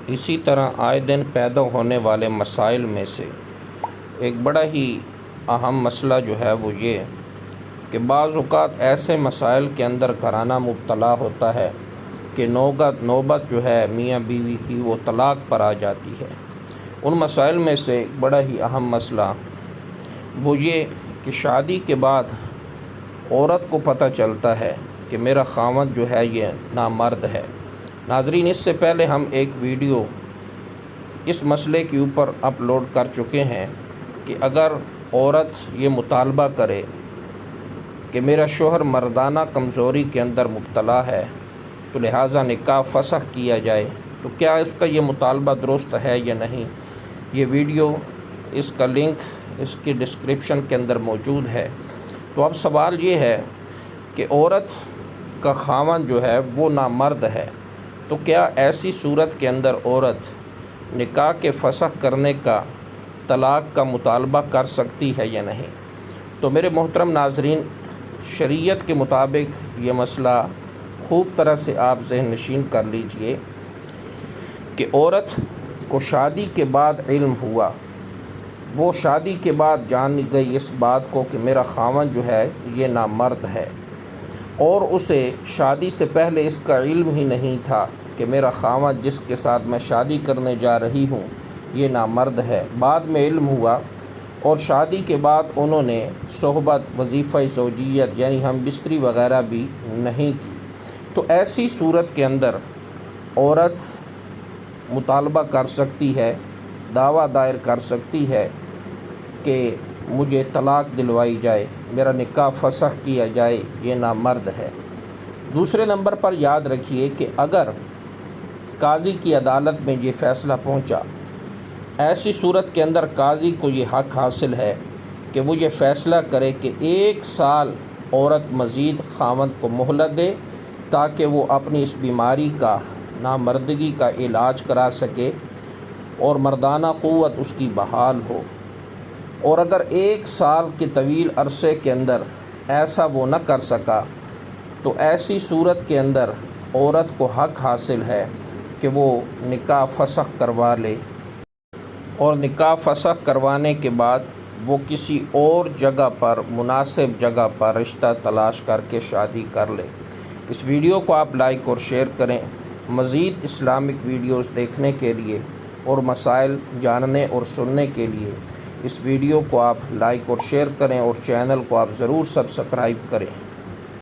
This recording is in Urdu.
اسی طرح آئے دن پیدا ہونے والے مسائل میں سے ایک بڑا ہی اہم مسئلہ جو ہے وہ یہ کہ بعض اوقات ایسے مسائل کے اندر گھرانہ مبتلا ہوتا ہے کہ نوبت جو ہے میاں بیوی کی وہ طلاق پر آ جاتی ہے۔ ان مسائل میں سے ایک بڑا ہی اہم مسئلہ وہ یہ کہ شادی کے بعد عورت کو پتہ چلتا ہے کہ میرا خاوند جو ہے یہ نامرد ہے۔ ناظرین، اس سے پہلے ہم ایک ویڈیو اس مسئلے کے اوپر اپلوڈ کر چکے ہیں کہ اگر عورت یہ مطالبہ کرے کہ میرا شوہر مردانہ کمزوری کے اندر مبتلا ہے تو لہٰذا نکاح فسخ کیا جائے، تو کیا اس کا یہ مطالبہ درست ہے یا نہیں؟ یہ ویڈیو، اس کا لنک اس کی ڈسکرپشن کے اندر موجود ہے۔ تو اب سوال یہ ہے کہ عورت کا خاوند جو ہے وہ نامرد ہے، تو کیا ایسی صورت کے اندر عورت نکاح کے فسخ کرنے کا، طلاق کا مطالبہ کر سکتی ہے یا نہیں؟ تو میرے محترم ناظرین، شریعت کے مطابق یہ مسئلہ خوب طرح سے آپ ذہن نشین کر لیجئے کہ عورت کو شادی کے بعد علم ہوا، وہ شادی کے بعد جان گئی اس بات کو کہ میرا خاوند جو ہے یہ نامرد ہے، اور اسے شادی سے پہلے اس کا علم ہی نہیں تھا کہ میرا خاوند جس کے ساتھ میں شادی کرنے جا رہی ہوں یہ نامرد ہے۔ بعد میں علم ہوا اور شادی کے بعد انہوں نے صحبت، وظیفہ زوجیت یعنی ہم بستری وغیرہ بھی نہیں کی، تو ایسی صورت کے اندر عورت مطالبہ کر سکتی ہے، دعویٰ دائر کر سکتی ہے کہ مجھے طلاق دلوائی جائے، میرا نکاح فسخ کیا جائے، یہ نامرد ہے۔ دوسرے نمبر پر یاد رکھیے کہ اگر قاضی کی عدالت میں یہ فیصلہ پہنچا، ایسی صورت کے اندر قاضی کو یہ حق حاصل ہے کہ وہ یہ فیصلہ کرے کہ 1 سال عورت مزید خاوند کو مہلت دے تاکہ وہ اپنی اس بیماری کا، نامردگی کا علاج کرا سکے اور مردانہ قوت اس کی بحال ہو۔ اور اگر 1 سال کے طویل عرصے کے اندر ایسا وہ نہ کر سکا تو ایسی صورت کے اندر عورت کو حق حاصل ہے کہ وہ نکاح فسخ کروا لے، اور نکاح فسخ کروانے کے بعد وہ کسی اور جگہ پر، مناسب جگہ پر رشتہ تلاش کر کے شادی کر لے۔ اس ویڈیو کو آپ لائک اور شیئر کریں۔ مزید اسلامک ویڈیوز دیکھنے کے لیے اور مسائل جاننے اور سننے کے لیے اس ویڈیو کو آپ لائک اور شیئر کریں، اور چینل کو آپ ضرور سبسکرائب کریں۔